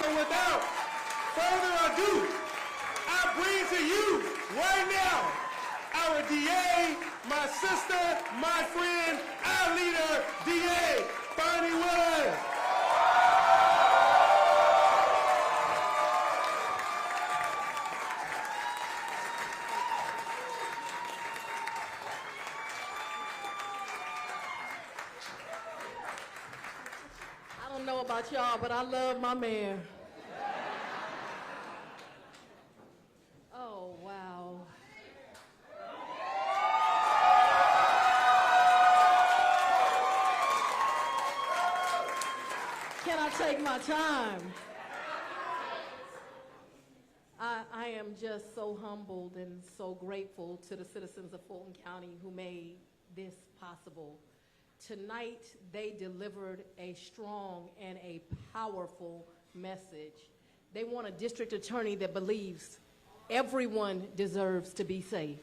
So without further ado, I bring to you right now our DA, my sister, my friend, our leader, DA, Fani Willis. I don't know about y'all, but I love my mayor. Oh, wow. Can I take my time? I am just so humbled and so grateful to the citizens of Fulton County who made this possible. Tonight, they delivered a strong and a powerful message. They want a district attorney that believes everyone deserves to be safe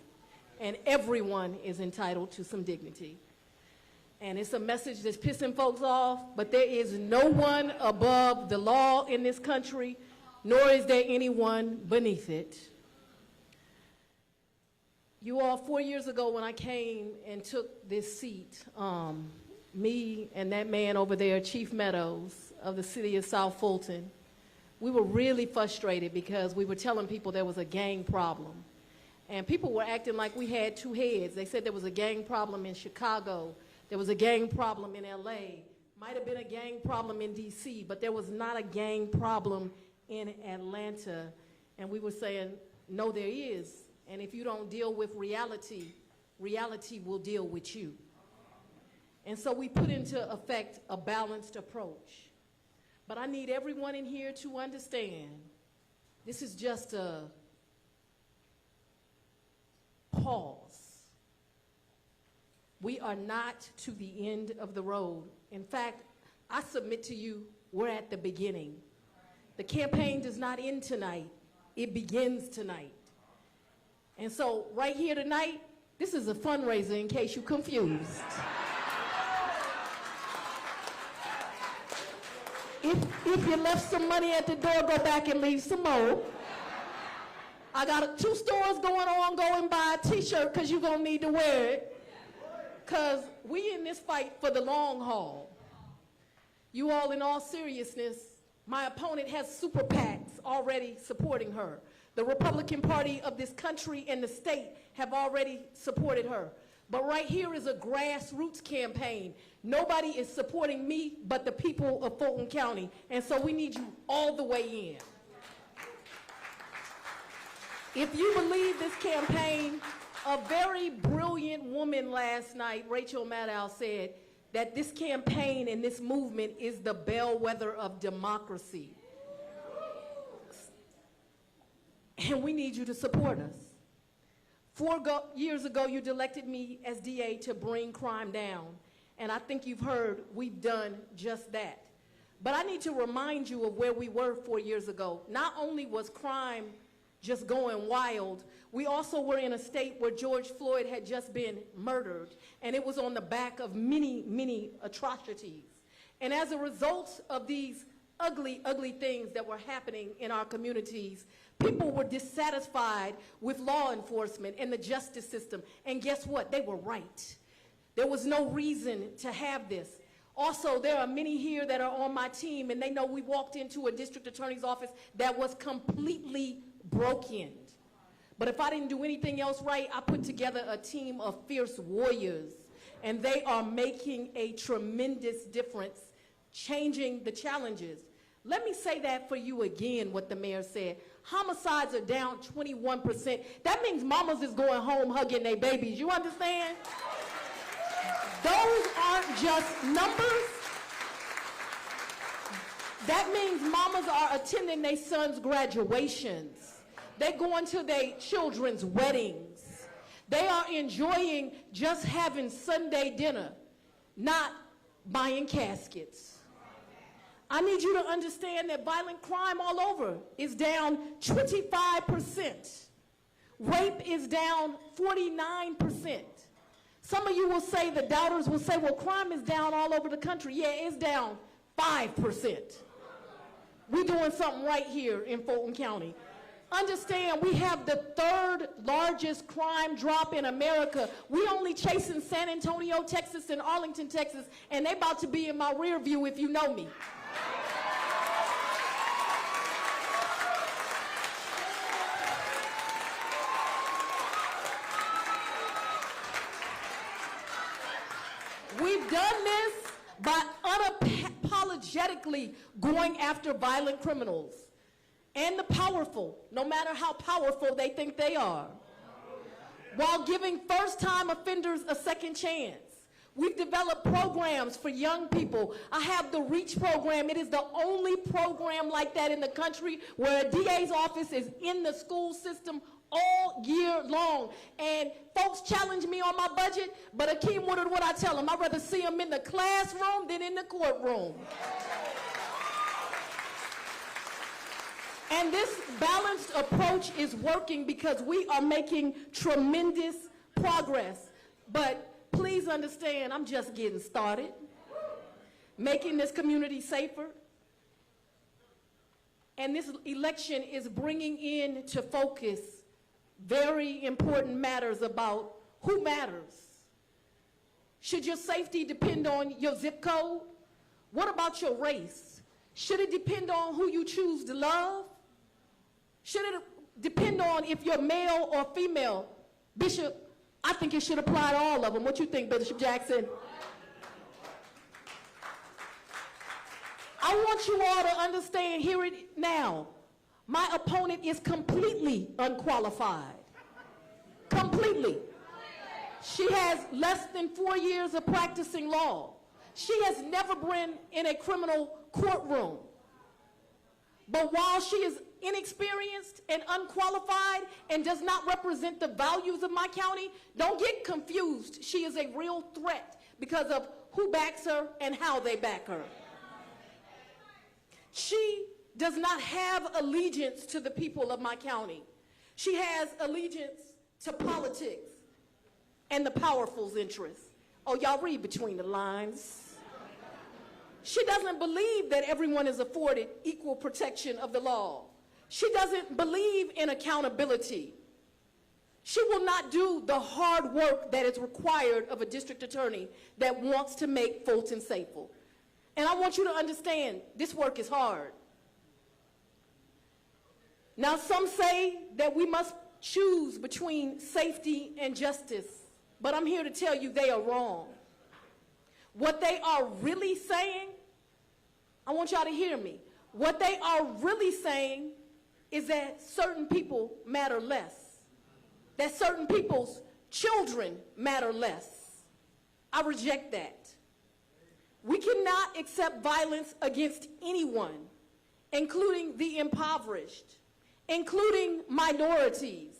and everyone is entitled to some dignity. And it's a message that's pissing folks off, but there is no one above the law in this country, nor is there anyone beneath it. You all, 4 years ago when I came and took this seat, me and that man over there, Chief Meadows of the city of South Fulton, we were really frustrated because we were telling people there was a gang problem. And people were acting like we had two heads. They said there was a gang problem in Chicago, there was a gang problem in LA, might have been a gang problem in DC, but there was not a gang problem in Atlanta. And we were saying, no, there is. And if you don't deal with reality, reality will deal with you. And so we put into effect a balanced approach. But I need everyone in here to understand this is just a pause. We are not to the end of the road. In fact, I submit to you, we're at the beginning. The campaign does not end tonight. It begins tonight. And so right here tonight, this is a fundraiser in case you're confused. If you left some money at the door, go back and leave some more. I got 2 stores going on. Go and buy a t-shirt because you're going to need to wear it. Because we in this fight for the long haul. You all, in all seriousness, my opponent has super PACs already supporting her. The Republican Party of this country and the state have already supported her. But right here is a grassroots campaign. Nobody is supporting me but the people of Fulton County. And so we need you all the way in. If you believe this campaign, a very brilliant woman last night, Rachel Maddow, said that this campaign and this movement is the bellwether of democracy. And we need you to support us. 4 years ago, you elected me as DA to bring crime down. And I think you've heard we've done just that. But I need to remind you of where we were 4 years ago. Not only was crime just going wild, we also were in a state where George Floyd had just been murdered. And it was on the back of many, many atrocities. And as a result of these ugly, ugly things that were happening in our communities, people were dissatisfied with law enforcement and the justice system. And guess what? They were right. There was no reason to have this. Also, there are many here that are on my team, and they know we walked into a district attorney's office that was completely broken. But if I didn't do anything else right, I put together a team of fierce warriors, and they are making a tremendous difference, changing the challenges. Let me say that for you again, what the mayor said. Homicides are down 21%. That means mamas is going home hugging their babies. You understand? Those aren't just numbers. That means mamas are attending their sons' graduations. They're going to their children's weddings. They are enjoying just having Sunday dinner, not buying caskets. I need you to understand that violent crime all over is down 25%. Rape is down 49%. Some of you will say, the doubters will say, well, crime is down all over the country. Yeah, it's down 5%. we're doing something right here in Fulton County. Understand, we have the 3rd largest crime drop in America. We only chasing San Antonio, Texas, and Arlington, Texas, and they about to be in my rear view if you know me. We've done this by unapologetically going after violent criminals and the powerful, no matter how powerful they think they are, while giving first-time offenders a second chance. We've developed programs for young people. I have the REACH program. It is the only program like that in the country where a DA's office is in the school system all year long. And folks challenge me on my budget, but Akeem, what I tell them? I'd rather see them in the classroom than in the courtroom. And this balanced approach is working because we are making tremendous progress. But please understand, I'm just getting started. Making this community safer. And this election is bringing into focus very important matters about who matters. Should your safety depend on your zip code? What about your race? Should it depend on who you choose to love? Should it depend on if you're male or female? Bishop, I think it should apply to all of them. What you think, Bishop Jackson? I want you all to understand, hear it now. My opponent is completely unqualified. Completely. She has less than 4 years of practicing law. She has never been in a criminal courtroom. But while she is inexperienced and unqualified and does not represent the values of my county, don't get confused. She is a real threat because of who backs her and how they back her. She does not have allegiance to the people of my county. She has allegiance to politics and the powerful's interests. Oh, y'all read between the lines. She doesn't believe that everyone is afforded equal protection of the law. She doesn't believe in accountability. She will not do the hard work that is required of a district attorney that wants to make Fulton safer. And I want you to understand, this work is hard. Now, some say that we must choose between safety and justice, but I'm here to tell you they are wrong. What they are really saying, I want y'all to hear me. What they are really saying is that certain people matter less, that certain people's children matter less. I reject that. We cannot accept violence against anyone, including the impoverished, including minorities,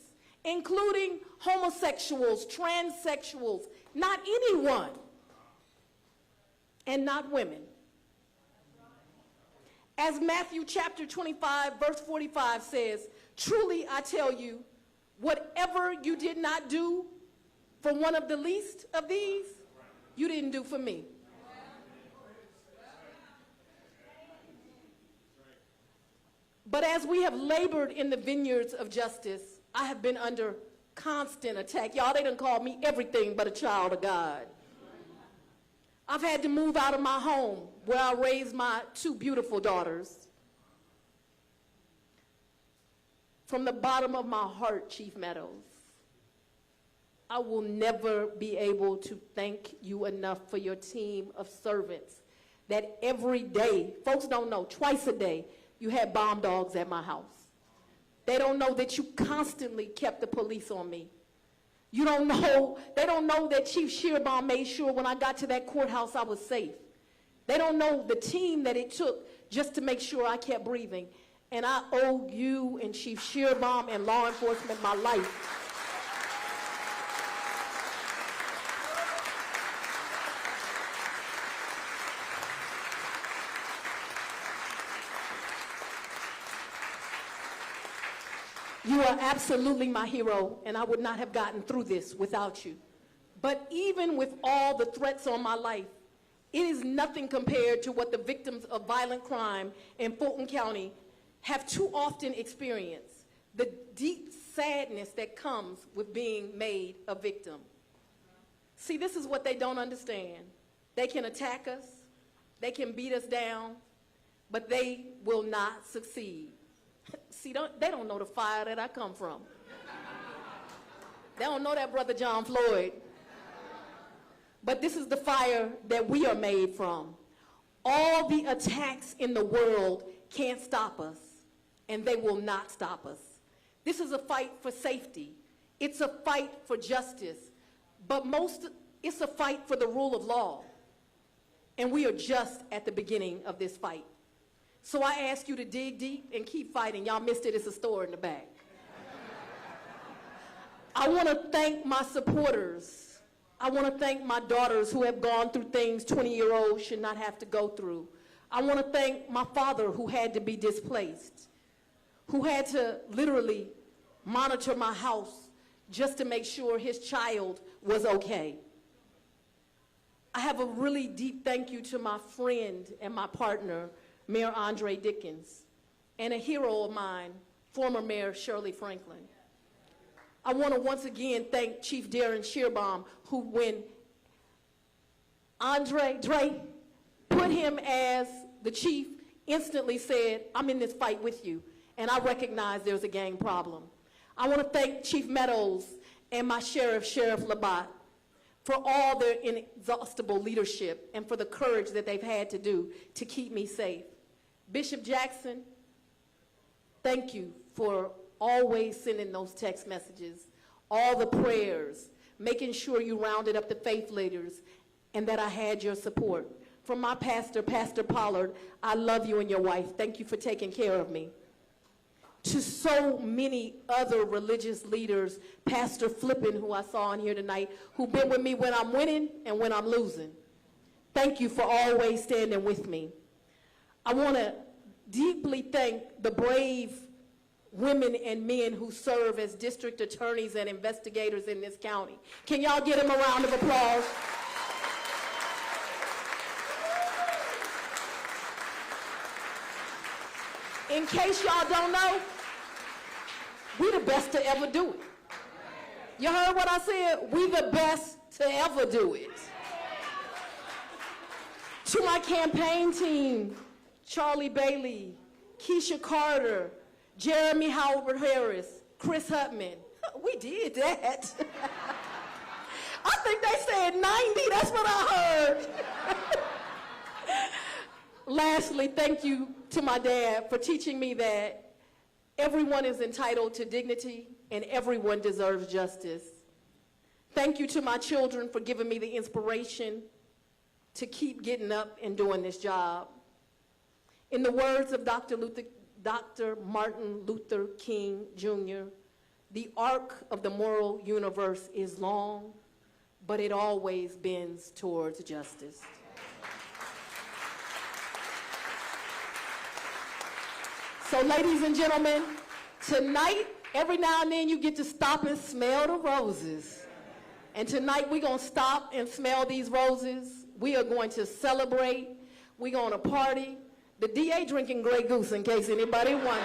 including homosexuals, transsexuals, not anyone, and not women. As Matthew chapter 25, verse 45 says, truly I tell you, whatever you did not do for one of the least of these, you didn't do for me. But as we have labored in the vineyards of justice, I have been under constant attack. Y'all, they done called me everything but a child of God. I've had to move out of my home where I raised my 2 beautiful daughters. From the bottom of my heart, Chief Meadows, I will never be able to thank you enough for your team of servants that every day, folks don't know, twice a day, you had bomb dogs at my house. They don't know that you constantly kept the police on me. You don't know, they don't know that Chief Shearbaum made sure when I got to that courthouse I was safe. They don't know the team that it took just to make sure I kept breathing. And I owe you and Chief Shearbaum and law enforcement my life. You are absolutely my hero, and I would not have gotten through this without you. But even with all the threats on my life, It is nothing compared to what the victims of violent crime in Fulton County have too often experienced, the deep sadness that comes with being made a victim. See, this is what they don't understand. They can attack us, they can beat us down, but they will not succeed. See, they don't know the fire that I come from. They don't know that Brother John Floyd. But this is the fire that we are made from. All the attacks in the world can't stop us, and they will not stop us. This is a fight for safety. It's a fight for justice. But it's a fight for the rule of law. And we are just at the beginning of this fight. So I ask you to dig deep and keep fighting. Y'all missed it, it's a store in the back. I want to thank my supporters. I want to thank my daughters who have gone through things 20-year-olds should not have to go through. I want to thank my father who had to be displaced, who had to literally monitor my house just to make sure his child was okay. I have a really deep thank you to my friend and my partner, Mayor Andre Dickens, and a hero of mine, former Mayor Shirley Franklin. I want to once again thank Chief Darren Shearbaum, who when Dre put him as the chief, instantly said, I'm in this fight with you, and I recognize there's a gang problem. I want to thank Chief Meadows and my sheriff, Sheriff Labatt, for all their inexhaustible leadership and for the courage that they've had to do to keep me safe. Bishop Jackson, thank you for always sending those text messages, all the prayers, making sure you rounded up the faith leaders, and that I had your support. From my pastor, Pastor Pollard, I love you and your wife. Thank you for taking care of me. To so many other religious leaders, Pastor Flippin, who I saw in here tonight, who've been with me when I'm winning and when I'm losing. Thank you for always standing with me. I want to deeply thank the brave women and men who serve as district attorneys and investigators in this county. Can y'all give them a round of applause? In case y'all don't know, we the best to ever do it. You heard what I said? We the best to ever do it. To my campaign team, Charlie Bailey, Keisha Carter, Jeremy Howard Harris, Chris Hutman. We did that. I think they said 90, that's what I heard. Lastly, thank you to my dad for teaching me that everyone is entitled to dignity and everyone deserves justice. Thank you to my children for giving me the inspiration to keep getting up and doing this job. In the words of Dr. Martin Luther King Jr., the arc of the moral universe is long, but it always bends towards justice. So ladies and gentlemen, tonight, every now and then you get to stop and smell the roses. And tonight we're going to stop and smell these roses. We are going to celebrate. We're going to party. The DA drinking Grey Goose, in case anybody wondering.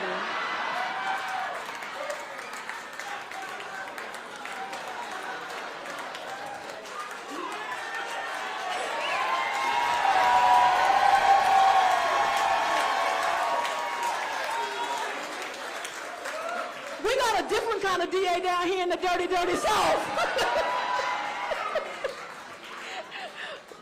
We got a different kind of DA down here in the dirty, dirty South.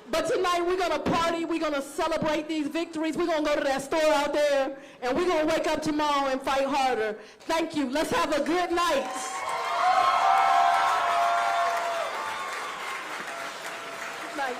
But tonight we're going to party, we're going to celebrate these victories, we're going to go to that store out there, and we're going to wake up tomorrow and fight harder. Thank you. Let's have a good night. Good night.